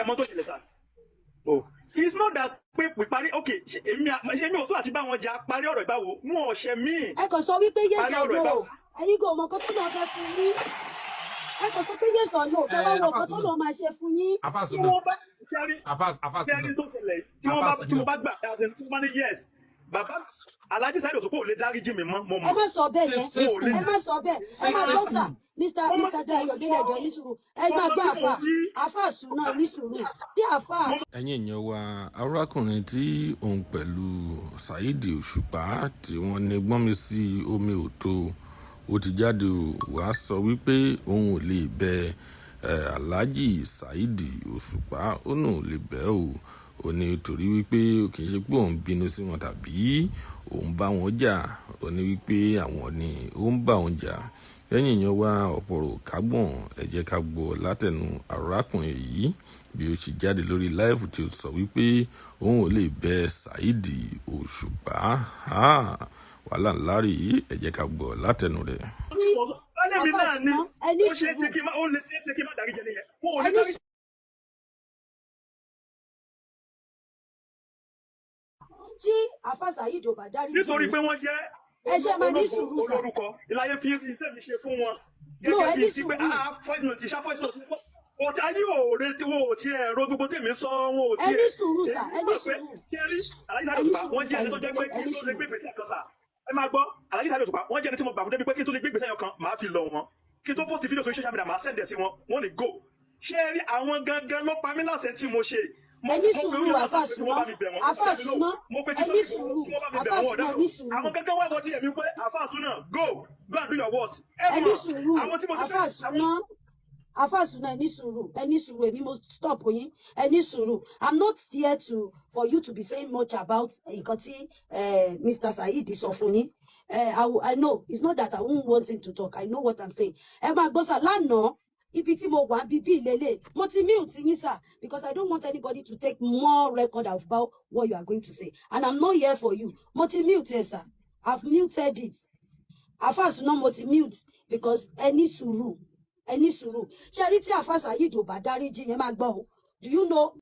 mọ́ tó ṣẹlẹ̀ sá. It's not that pé parí okay èmi ò tó àti bá wọn jà parí ọ̀rọ̀ ìbáwo wọn ò ṣe mí. ẹ kàn sọ wípé yes or no ẹ̀yin kò mọ nǹkan tó lọ fẹ́ fún yín ẹ kàn sọ pé yes or no kẹ́ wá wọ nǹkan tó lọ máa ṣe fún yín. tí tó ṣẹlẹ̀ tí mo bá gbà tí mo bá ní yes bàbá Alhaji Saheed Òṣùpá ò lè dáríjì mi mọ́ mo mọ̀. ẹ má sọ bẹ́ẹ̀ yẹn ẹ má sọ bẹ́ẹ̀ ẹ má gbọ́ sà Mr. Dayo Adédèjọ ní sùúrù ẹ má gbọ́ àfà Sùnà ní sùúrù tí àfà. ẹ̀yin èèyàn wa arákùnrin tí òun pẹ̀lú Saheed Òṣùpá tí wọ́n ní gbọ́nmi sí omi òtó ó ti jáde wá sọ wípé òun ò lè bẹ Alhaji Saheed Òṣùpá ó náà ò lè bẹ́ ò ní torí wípé kì í ṣe pé òun bínú sí wọn tàbí òun bá wọn jà ó ní wípé àwọn ni ó ń bá wọn jà. lẹ́yìn èèyàn wá ọ̀pọ̀rọ̀ kágbọ̀n ẹ jẹ́ ká gbọ́ látẹnu arákùnrin yìí bí ó ṣe jáde lórí láìfù tí ó sọ wípé òun ò lè bẹ Saheed Òṣùpá wàhálà ńlá rí ẹ jẹ́ ká gbọ́ látẹnu rẹ̀. ẹni náà ni ó ṣe é ṣe kí n má dáríjì ẹni yẹn. tí àfà Saheed ò bá dáríjì nítorí pé wọ́n jẹ́ ẹ ṣe máa ní sùúrù sà. olórúkọ ìlàyé fi iṣẹ́ mi ṣe fún wọn. No, ẹ ní gẹ́gẹ́ bí ti pé fọ́ìsì ti ṣàfọ́ìsì ò tí ayé ò retí wọn ò tí ẹ ro gbogbo tèmi sọ wọn ò tí ẹ ní sùúrù sà ẹ ní sùúrù. kẹ́rí Alhaji Saheed Òṣùpá wọ́n jẹ́ ẹni tó jẹ́ pé kí n tó lè gbé ìgbésẹ̀ kan sà. ẹ máa gbọ́ Alhaji Saheed Òṣùpá wọ́n jẹ́ ẹni tí mo gbà fún débi pé kí n tó lè gbé ìgbésẹ̀ yẹn kan màá fi lọ wọn kí n tó post fídíò sórí social media màá send ẹ̀ sí wọn wọ́n ní go. ṣé ẹ rí àwọn gangan ló pa mí láṣẹ tí mo ṣe. ẹni sùúrù àfà Sùnà àfà Sùnà ẹni sùúrù àfà Sùnà ẹni sùúrù. àwọn kankan wà bọ́ tí èmi pé àfà Sùnà go and do your work. ẹni sùúrù àfà Sùnà ẹni sùúrù èmi mo stop yín ẹni sùúrù. I'm not here for you to be saying much about nǹkan tí Mr. Saheed sọ fún yín. I know it's not that I won't want him to talk. I know what I'm saying. ẹ máa gbọ́ sà lánàá ibi tí mo wà bíbí ìlélẹ̀ mo ti mute yín sà because I don't want anybody to take more record about what you are going to say and I'm not here for you. Mo ti mute yẹn sà I've muted it. àfà Sùnà mo ti mute because ẹni sùúrù ṣe rí tí àfà Saheed ò bá dáríjì yẹn máa gbọ́ o do you know